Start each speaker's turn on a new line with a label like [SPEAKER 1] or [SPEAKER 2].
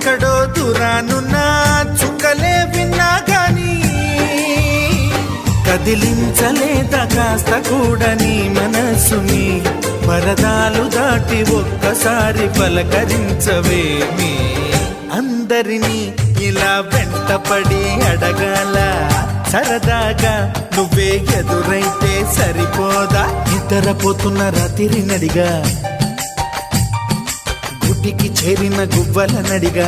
[SPEAKER 1] ఎక్కడో దూరానున్నా చుక్కలే విన్నా గాని కదిలించలేదా కాస్త కూడా నీ మనసుని పరదాలు దాటి ఒక్కసారి పలకరించవేమి అందరినీ ఇలా వెంటపడి అడగాల సరదాగా నువ్వే ఎదురైతే సరిపోదా నిద్రపోతున్న రాత్రి నడిగా గుడ్డికి చేరిన గువ్వల నడిగా